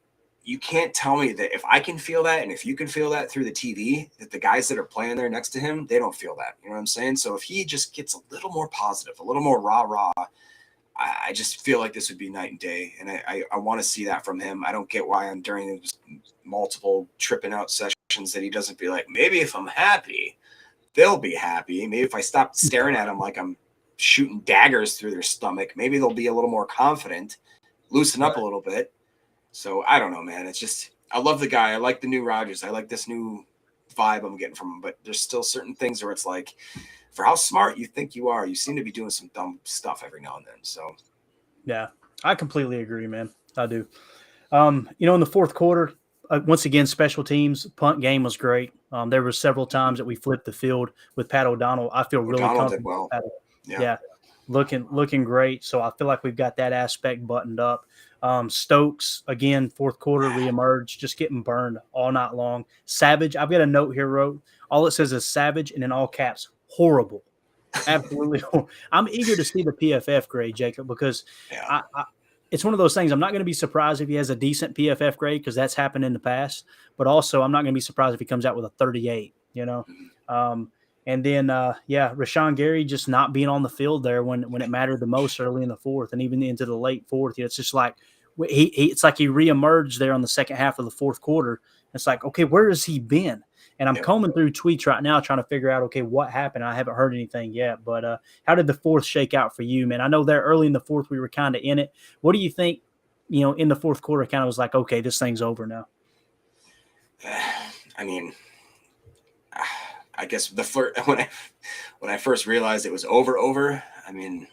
You can't tell me that if I can feel that and if you can feel that through the TV, that the guys that are playing there next to him, they don't feel that. You know what I'm saying? So if he just gets a little more positive, a little more rah-rah, I just feel like this would be night and day. And I want to see that from him. I don't get why during those multiple tripping out sessions that he doesn't be like, maybe if I'm happy, they'll be happy. Maybe if I stop staring at them like I'm shooting daggers through their stomach, maybe they'll be a little more confident, loosen up a little bit. So I don't know, man. It's just, I love the guy. I like the new Rodgers. I like this new vibe I'm getting from him, but there's still certain things where it's like, for how smart you think you are, you seem to be doing some dumb stuff every now and then. So, yeah, I completely agree, man. I do. In the fourth quarter, once again, special teams punt game was great. There were several times that we flipped the field with Pat O'Donnell. I feel really O'Donnell did comfortable. well. Yeah, looking great. So I feel like we've got that aspect buttoned up. Stokes, again, fourth quarter reemerged, just getting burned all night long. Savage, I've got a note here, wrote. All it says is Savage, and in all caps, horrible. Absolutely horrible. I'm eager to see the PFF grade, Jacob, because it's one of those things. I'm not going to be surprised if he has a decent PFF grade because that's happened in the past. But also, I'm not going to be surprised if he comes out with a 38, And then, Rashawn Gary just not being on the field there when it mattered the most early in the fourth and even into the late fourth. It's just like it's like he reemerged there on the second half of the fourth quarter. It's like, okay, where has he been? And I'm combing through tweets right now trying to figure out, okay, what happened? I haven't heard anything yet. But how did the fourth shake out for you, man? I know there early in the fourth we were kind of in it. What do you think, in the fourth quarter kind of was like, okay, this thing's over now? I mean, I guess when I first realized it was over, I mean,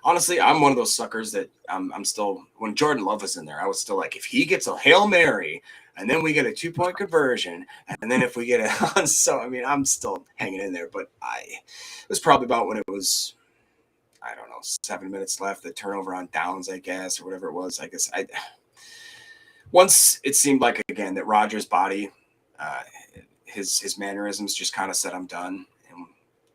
honestly, I'm one of those suckers that I'm still, when Jordan Love was in there, I was still like, if he gets a Hail Mary and then we get a 2-point conversion, and then if we get I'm still hanging in there. But it was probably about when it was, I don't know, 7 minutes left, the turnover on downs, I guess, or whatever it was. I guess once it seemed like, again, that Rodgers' body, his mannerisms just kind of said, I'm done. And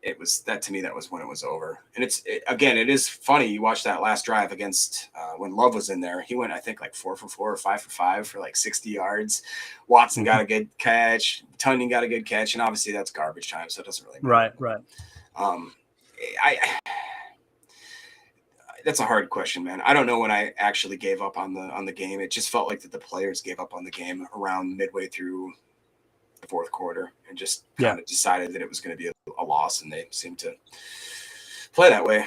it was that, to me, that was when it was over. And it is funny. You watch that last drive against when Love was in there, he went, I think, like 4 for 4 or 5 for 5 for like 60 yards. Watson got a good catch. Tunyon got a good catch. And obviously that's garbage time. So it doesn't really matter. Right. That's a hard question, man. I don't know when I actually gave up on the game. It just felt like that the players gave up on the game around midway through the fourth quarter and just kind of decided that it was going to be a loss, and they seemed to play that way.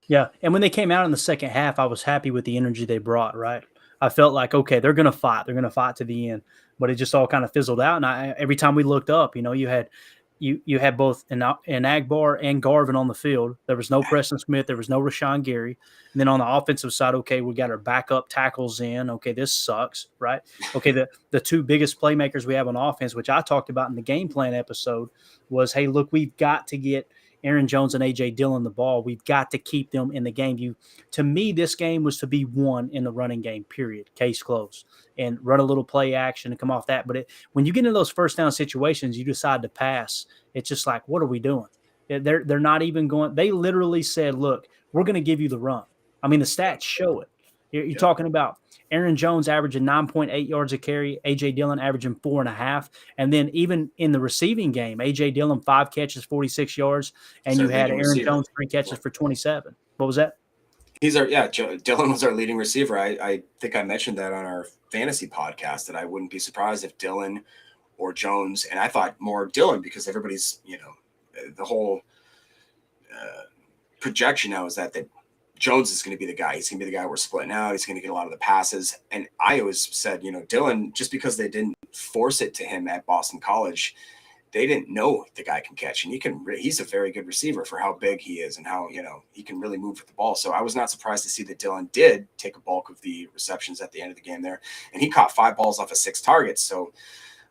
Yeah, and when they came out in the second half, I was happy with the energy they brought, right? I felt like, okay, they're going to fight. They're going to fight to the end. But it just all kind of fizzled out. And every time we looked up, you had both an Agbar and Garvin on the field. There was no Preston Smith. There was no Rashawn Gary. And then on the offensive side, okay, we got our backup tackles in. Okay, this sucks, right? Okay, the two biggest playmakers we have on offense, which I talked about in the game plan episode, was, hey, look, we've got to get Aaron Jones and A.J. Dillon the ball. We've got to keep them in the game. To me, this game was to be won in the running game, period. Case closed. And run a little play action and come off that. But when you get into those first down situations, you decide to pass. It's just like, what are we doing? They're not even going. They literally said, look, we're going to give you the run. I mean, the stats show it. You're talking about Aaron Jones averaging 9.8 yards a carry, A.J. Dillon averaging 4.5. And then even in the receiving game, A.J. Dillon, 5 catches, 46 yards. And you had Aaron Jones, 3 catches for 27. What was that? Dillon was our leading receiver. I think I mentioned that on our fantasy podcast, that I wouldn't be surprised if Dillon or Jones, and I thought more Dillon, because everybody's, the whole projection now is that Jones is going to be the guy. He's going to be the guy we're splitting out. He's going to get a lot of the passes. And I always said, Dillon, just because they didn't force it to him at Boston College, they didn't know the guy can catch, and he's a very good receiver for how big he is and how, he can really move with the ball. So I was not surprised to see that Dylan did take a bulk of the receptions at the end of the game there, and he caught 5 balls off of 6 targets. So,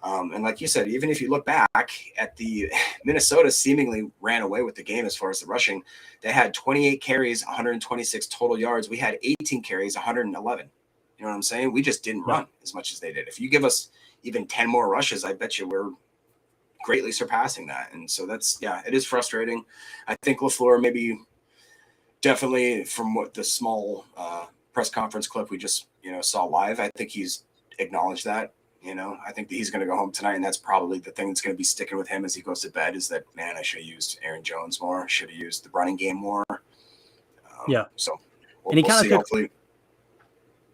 and like you said, even if you look back at the Minnesota seemingly ran away with the game as far as the rushing. They had 28 carries, 126 total yards. We had 18 carries, 111. You know what I'm saying? We just didn't run as much as they did. If you give us even 10 more rushes, I bet you we're greatly surpassing that. And so it is frustrating. I think LaFleur maybe definitely from what the small press conference clip we just, saw live, I think he's acknowledged that. I think that he's going to go home tonight, and that's probably the thing that's going to be sticking with him as he goes to bed is that, man, I should have used Aaron Jones more, should have used the running game more. So we'll see, hopefully.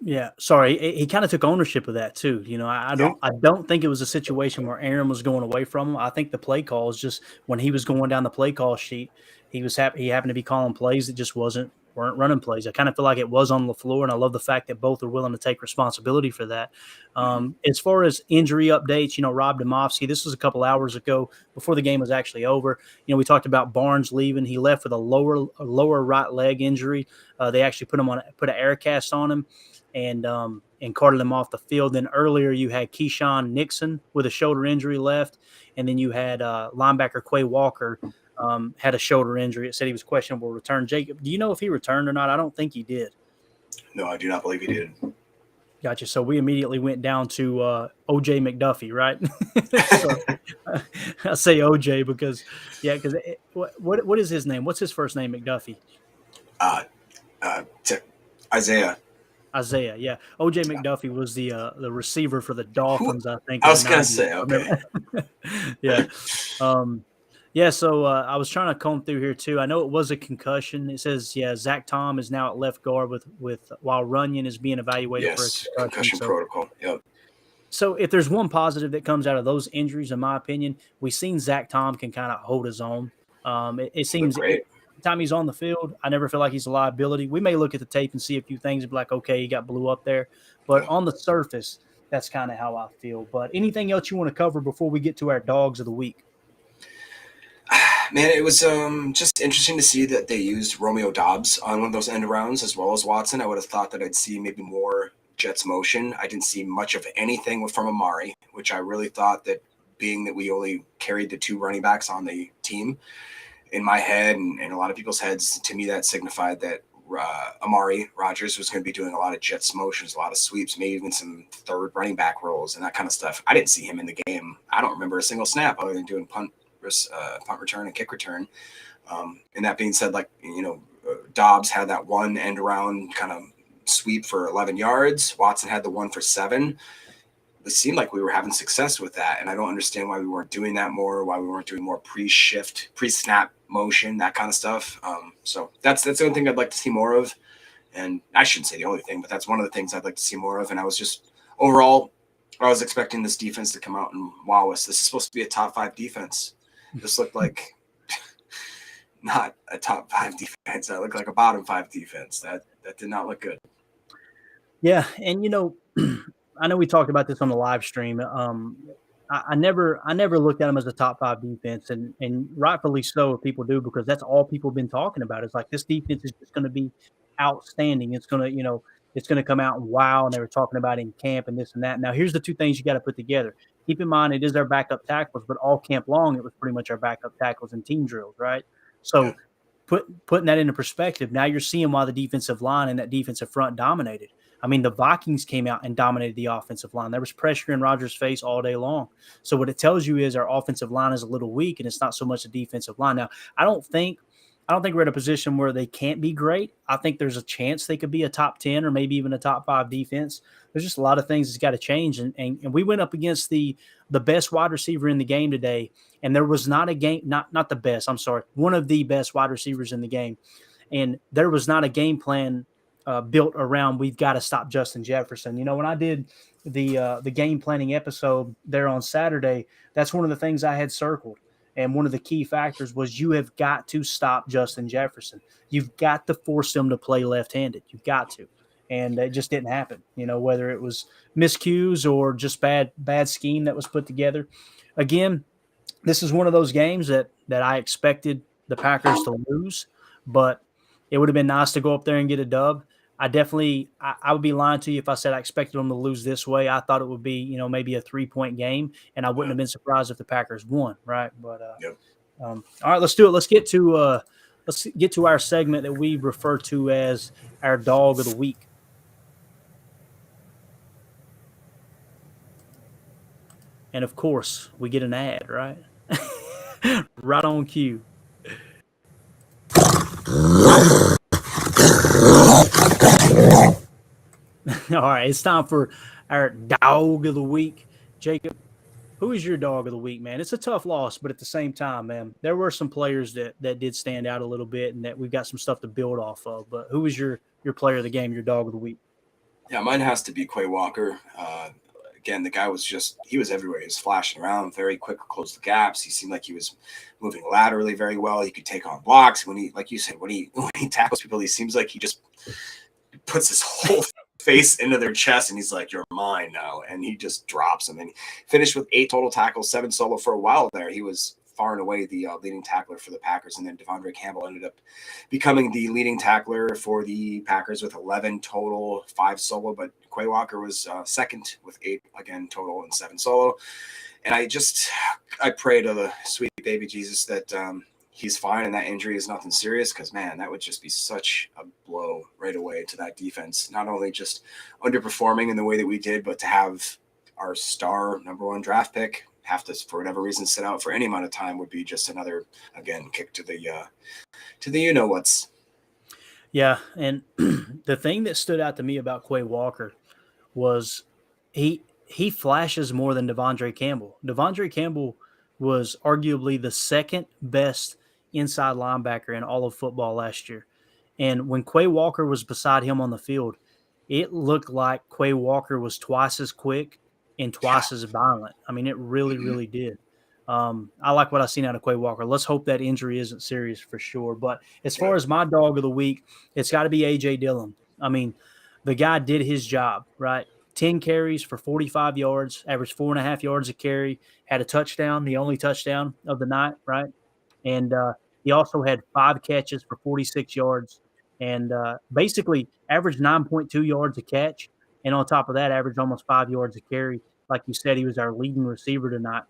Yeah, sorry. He kind of took ownership of that too. I don't think it was a situation where Aaron was going away from him. I think the play calls just when he was going down the play call sheet, he happened to be calling plays that just weren't running plays. I kind of feel like it was on LaFleur, and I love the fact that both are willing to take responsibility for that. As far as injury updates, Rob Domofsky, this was a couple hours ago before the game was actually over. We talked about Barnes leaving. He left with a lower right leg injury. They actually put an air cast on him and carted him off the field. Then earlier you had Keyshawn Nixon with a shoulder injury left, and then you had linebacker Quay Walker had a shoulder injury. It said he was questionable return. Jacob, do you know if he returned or not? I don't think he did. No, I do not believe he did. Gotcha. So we immediately went down to O.J. McDuffie, right? I say O.J. because what is his name? What's his first name, McDuffie? Isaiah, yeah. O.J. McDuffie was the receiver for the Dolphins, I think. I was going to say, okay. Yeah. So I was trying to comb through here, too. I know it was a concussion. It says, Zach Tom is now at left guard while Runyon is being evaluated for a concussion protocol. Yep. So if there's one positive that comes out of those injuries, in my opinion, we've seen Zach Tom can kind of hold his own. It seems great. Time he's on the field, I never feel like he's a liability. We may look at the tape and see a few things and be like, okay, he got blew up there. But on the surface, that's kind of how I feel. But anything else you want to cover before we get to our dogs of the week? Man, it was just interesting to see that they used Romeo Doubs on one of those end rounds as well as Watson. I would have thought that I'd see maybe more Jets motion. I didn't see much of anything from Amari, which I really thought that being that we only carried the 2 running backs on the team, in my head and a lot of people's heads, to me that signified that Amari Rodgers was going to be doing a lot of Jets motions, a lot of sweeps, maybe even some third running back rolls and that kind of stuff. I didn't see him in the game. I don't remember a single snap other than doing punt return and kick return. And that being said, Dobbs had that one end around kind of sweep for 11 yards. Watson had the one for 7. It seemed like we were having success with that. And I don't understand why we weren't doing that more, why we weren't doing more pre-shift, pre-snap motion, that kind of stuff. So that's the only thing I'd like to see more of. And I shouldn't say the only thing, but that's one of the things I'd like to see more of. And I was just overall, I was expecting this defense to come out and wow us. This is supposed to be a top 5 defense. This looked like not a top 5 defense. That looked like a bottom 5 defense. That did not look good. Yeah. And, I know we talked about this on the live stream. I never looked at them as a top 5 defense, and rightfully so if people do, because that's all people have been talking about. It's like this defense is just going to be outstanding. It's going to come out and wow, and they were talking about in camp and this and that. Now, here's the 2 things you got to put together. Keep in mind it is our backup tackles, but all camp long it was pretty much our backup tackles and team drills, right? So putting that into perspective, now you're seeing why the defensive line and that defensive front dominated. I mean, the Vikings came out and dominated the offensive line. There was pressure in Rodgers' face all day long. So what it tells you is our offensive line is a little weak, and it's not so much the defensive line. Now, I don't think we're in a position where they can't be great. I think there's a chance they could be a top 10 or maybe even a top 5 defense. There's just a lot of things that's got to change. And we went up against the best wide receiver in the game today, and there was not a game, not the best, I'm sorry, one of the best wide receivers in the game. And there was not a game plan built around we've got to stop Justin Jefferson. When I did the game planning episode there on Saturday, that's one of the things I had circled. And one of the key factors was you have got to stop Justin Jefferson. You've got to force him to play left-handed. You've got to. And it just didn't happen, whether it was miscues or just bad scheme that was put together. Again, this is one of those games that I expected the Packers to lose, but it would have been nice to go up there and get a dub. I would be lying to you if I said I expected them to lose this way. I thought it would be, maybe a 3-point game, and I wouldn't have been surprised if the Packers won, right? But Yep. all right, let's do it. Let's get to our segment that we refer to as our dog of the week. And of course, we get an ad, right? Right on cue. All right, it's time for our dog of the week. Jacob, who is your dog of the week, man? It's a tough loss, but at the same time, man, there were some players that did stand out a little bit and that we've got some stuff to build off of. But who was your player of the game, your dog of the week? Yeah, mine has to be Quay Walker. Again, the guy he was everywhere. He was flashing around, very quick to close the gaps. He seemed like he was moving laterally very well. He could take on blocks. When he, like you said, when he tackles people, he seems like he just puts his whole face into their chest and he's like, "You're mine now." And he just drops them. And he finished with 8 total tackles, 7 solo for a while there. He was far and away the leading tackler for the Packers. And then Devondre Campbell ended up becoming the leading tackler for the Packers with 11 total, 5 solo. But Quay Walker was second with 8, again, total and 7 solo. And I pray to the sweet baby Jesus that he's fine and that injury is nothing serious, because, man, that would just be such a blow right away to that defense. Not only just underperforming in the way that we did, but to have our star number 1 draft pick have to, for whatever reason, sit out for any amount of time would be just another, again, kick to the you-know-whats. Yeah, and the thing that stood out to me about Quay Walker was he flashes more than Devondre Campbell. Devondre Campbell was arguably the second best inside linebacker in all of football last year. And when Quay Walker was beside him on the field, it looked like Quay Walker was twice as quick and twice as violent. I mean, it really, really did. I like what I've seen out of Quay Walker. Let's hope that injury isn't serious for sure. But as far as my dog of the week, it's got to be A.J. Dillon. I mean, the guy did his job, right? 10 carries for 45 yards, averaged 4.5 yards a carry, had a touchdown, the only touchdown of the night, right? And he also had 5 catches for 46 yards and basically averaged 9.2 yards a catch. And on top of that, averaged almost 5 yards a carry. Like you said, he was our leading receiver tonight.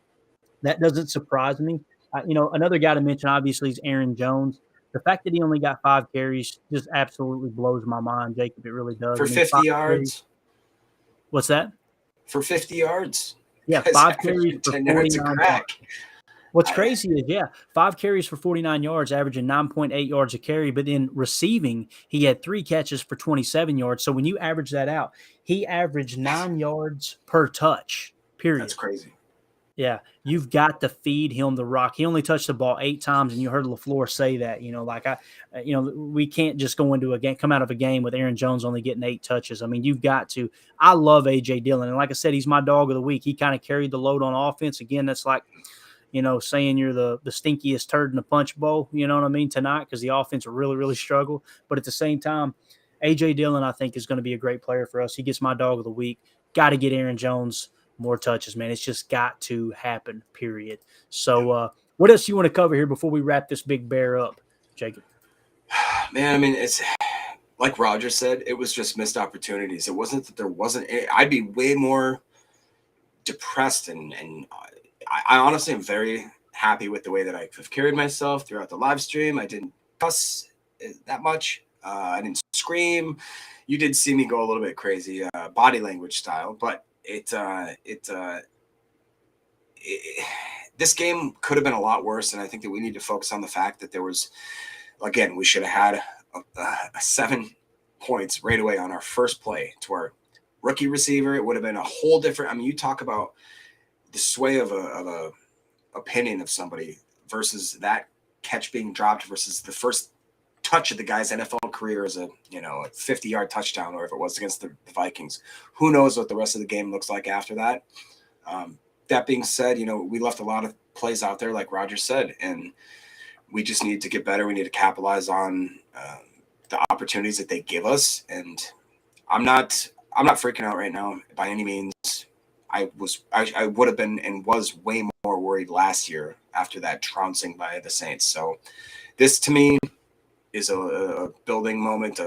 That doesn't surprise me. Another guy to mention, obviously, is Aaron Jones. The fact that he only got 5 carries just absolutely blows my mind, Jacob. It really does. For 50 yards? What's that? For 50 yards? Yeah, 5 carries for 49 yards. What's crazy is, 5 carries for 49 yards, averaging 9.8 yards a carry. But in receiving, he had 3 catches for 27 yards. So when you average that out, he averaged 9 yards per touch, period. That's crazy. Yeah, you've got to feed him the rock. He only touched the ball 8 times, and you heard LaFleur say that. We can't just go into a game, come out of a game with Aaron Jones only getting 8 touches. I mean, you've got to. I love A.J. Dillon, and like I said, he's my dog of the week. He kind of carried the load on offense. Again, that's like, saying you're the stinkiest turd in the punch bowl. You know what I mean, tonight, because the offense really, really struggled. But at the same time, A.J. Dillon, I think, is going to be a great player for us. He gets my dog of the week. Got to get Aaron Jones more touches, man. It's just got to happen, period. So what else you want to cover here before we wrap this big bear up, Jacob? Man, I mean, it's like Roger said, it was just missed opportunities. It wasn't that there wasn't – I'd be way more depressed and I honestly am very happy with the way that I have carried myself throughout the live stream. I didn't cuss that much. I didn't scream. You did see me go a little bit crazy, body language style, but this game could have been a lot worse, and I think that we need to focus on the fact that there was, again, we should have had 7 points right away on our first play to our rookie receiver. It would have been a whole different. I mean, you talk about the sway of a opinion of somebody versus that catch being dropped versus the first touch of the guy's NFL career as a 50-yard touchdown, or if it was against the Vikings. Who knows what the rest of the game looks like after that. That being said, we left a lot of plays out there, like Roger said, and we just need to get better. We need to capitalize on the opportunities that they give us. And I'm not freaking out right now by any means. I would have been and was way more worried last year after that trouncing by the Saints. So this to me is a building moment.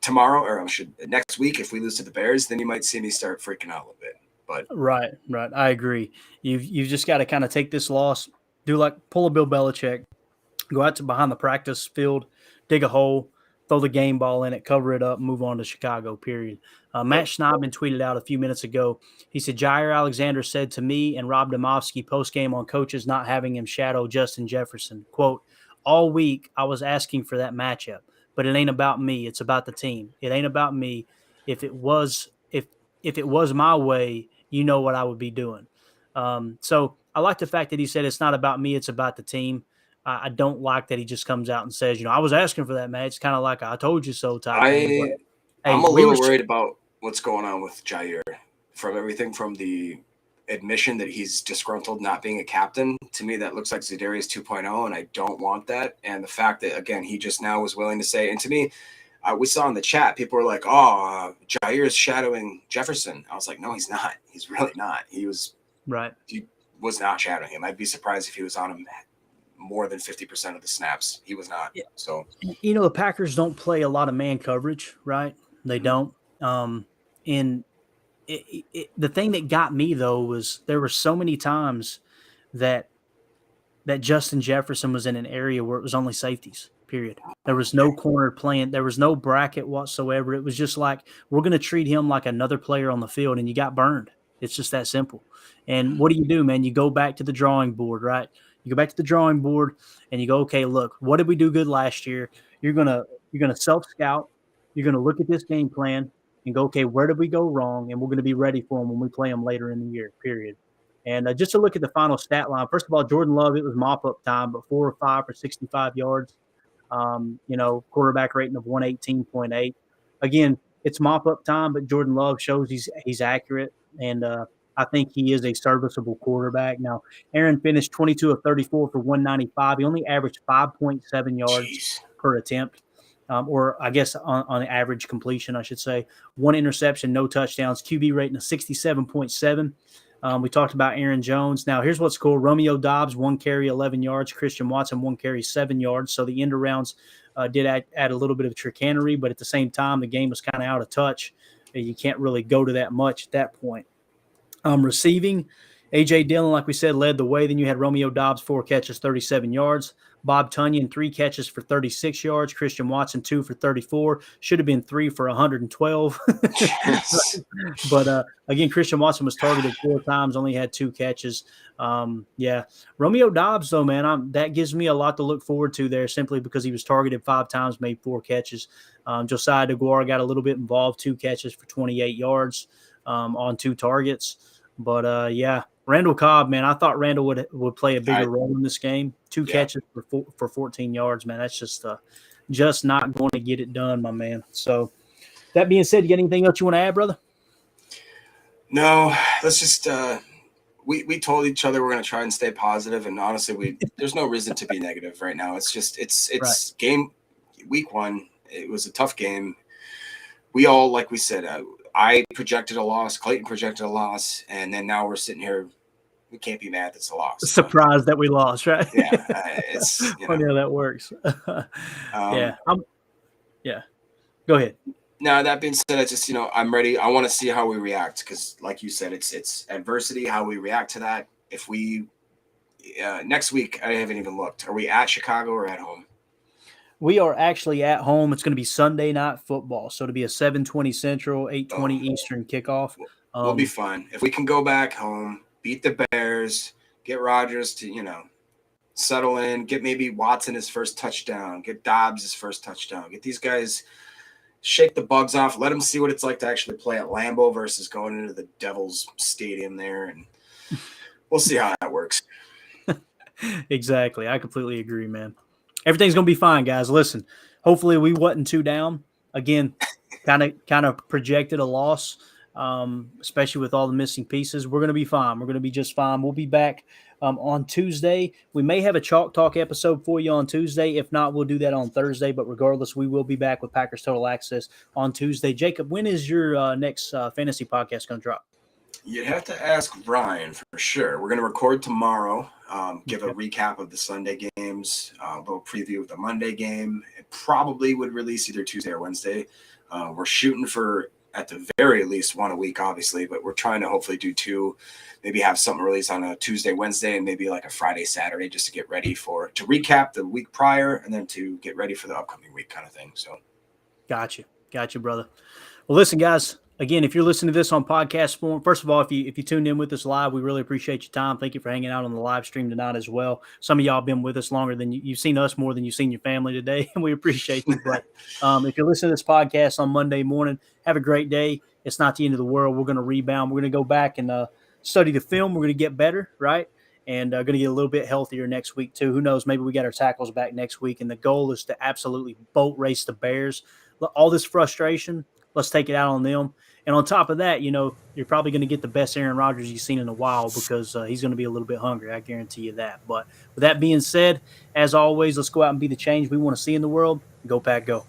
Tomorrow, or next week, if we lose to the Bears, then you might see me start freaking out a little bit. But Right, right. I agree. You've just got to kind of take this loss, do like pull a Bill Belichick, go out to behind the practice field, dig a hole, throw the game ball in it, cover it up, move on to Chicago, period. Matt Schneidman tweeted out a few minutes ago. He said, Jair Alexander said to me and Rob Domofsky post-game on coaches not having him shadow Justin Jefferson, quote, all week I was asking for that matchup, but it ain't about me. It's about the team. It ain't about me. If it was my way, you know what I would be doing. So I like the fact that he said it's not about me, it's about the team. I don't like that he just comes out and says, I was asking for that, man. It's kind of like a, I told you so type thing. But, I'm hey, a little worried about what's going on with Jair. From everything from the admission that he's disgruntled not being a captain, to me that looks like Za'Darius 2.0, and I don't want that. And the fact that, again, he just now was willing to say, and to me, we saw in the chat, people were like, Jair is shadowing Jefferson. I was like, no, he's not. He's really not. He was not shadowing him. I'd be surprised if he was on him more than 50% of the snaps. He was not. Yeah. So, the Packers don't play a lot of man coverage, right? They don't. And the thing that got me though was there were so many times that Justin Jefferson was in an area where it was only safeties. Period. There was no corner playing. There was no bracket whatsoever. It was just like, we're going to treat him like another player on the field, and you got burned. It's just that simple. And what do, man? You go back to the drawing board, right? You go back to the drawing board and you go, okay, look, what did we do good last year? You're gonna self-scout. You're gonna look at this game plan and go, okay, where did we go wrong? And we're going to be ready for them when we play them later in the year, period. And just to look at the final stat line, first of all, Jordan Love, it was mop-up time, but 4 or 5 for 65 yards. Quarterback rating of 118.8. Again, it's mop-up time, but Jordan Love shows he's accurate, and I think he is a serviceable quarterback. Now, Aaron finished 22 of 34 for 195. He only averaged 5.7 yards per attempt. Or I guess on average completion, I should say. 1 interception, no touchdowns, QB rating of 67.7. We talked about Aaron Jones. Now, here's what's cool. Romeo Doubs, 1 carry, 11 yards. Christian Watson, 1 carry, 7 yards. So the end arounds did add a little bit of chicanery, but at the same time, the game was kind of out of touch. You can't really go to that much at that point. Receiving, A.J. Dillon, like we said, led the way. Then you had Romeo Doubs, 4 catches, 37 yards. Bob Tunyon, 3 catches for 36 yards. Christian Watson, 2 for 34. Should have been 3 for 112. Yes. But, again, Christian Watson was targeted 4 times, only had 2 catches. Romeo Doubs, though, man, that gives me a lot to look forward to there simply because he was targeted 5 times, made 4 catches. Josiah DeGuara got a little bit involved, 2 catches for 28 yards on 2 targets. But, Randall Cobb, man, I thought Randall would play a bigger role in this game. 2 catches for 14 yards, man. That's just not going to get it done, my man. So that being said, you got anything else you want to add, brother? No, let's just we told each other we're going to try and stay positive, and honestly, there's no reason to be negative right now. It's just it's right. Game week 1. It was a tough game. We all, like we said, I projected a loss. Clayton projected a loss, and then now we're sitting here. We can't be mad that's a loss. Surprised that we lost, right? Yeah, it's funny how that works. Go ahead. Now, that being said, I just I'm ready. I want to see how we react because, like you said, it's adversity. How we react to that. If we next week, I haven't even looked. Are we at Chicago or at home? We are actually at home. It's going to be Sunday Night Football, so it'll be a 7:20 Central, 8:20 Eastern kickoff. We'll be fine if we can go back home, beat the Bears, get Rodgers to settle in, get maybe Watson his first touchdown, get Dobbs his first touchdown, get these guys shake the bugs off, let them see what it's like to actually play at Lambeau versus going into the Devil's Stadium there, and we'll see how that works. Exactly, I completely agree, man. Everything's going to be fine, guys. Listen, hopefully we wasn't too down. Again, kind of projected a loss, especially with all the missing pieces. We're going to be fine. We're going to be just fine. We'll be back on Tuesday. We may have a Chalk Talk episode for you on Tuesday. If not, we'll do that on Thursday. But regardless, we will be back with Packers Total Access on Tuesday. Jacob, when is your next fantasy podcast going to drop? You'd have to ask Brian for sure. We're going to record tomorrow, give a recap of the Sunday games, a little preview of the Monday game. It probably would release either Tuesday or Wednesday. We're shooting for, at the very least, one a week, obviously, but we're trying to hopefully do two, maybe have something released on a Tuesday, Wednesday, and maybe like a Friday, Saturday, just to get ready to recap the week prior and then to get ready for the upcoming week kind of thing. So, Gotcha, brother. Well, listen, guys. Again, if you're listening to this on podcast form, first of all, if you tuned in with us live, we really appreciate your time. Thank you for hanging out on the live stream tonight as well. Some of y'all have been with us longer than you've seen us more than you've seen your family today, and we appreciate you. But if you're listening to this podcast on Monday morning, have a great day. It's not the end of the world. We're going to rebound. We're going to go back and study the film. We're going to get better, right? And going to get a little bit healthier next week too. Who knows? Maybe we got our tackles back next week. And the goal is to absolutely boat race the Bears. All this frustration, let's take it out on them. And on top of that, you're probably going to get the best Aaron Rodgers you've seen in a while because he's going to be a little bit hungry. I guarantee you that. But with that being said, as always, let's go out and be the change we want to see in the world. Go Pack, go.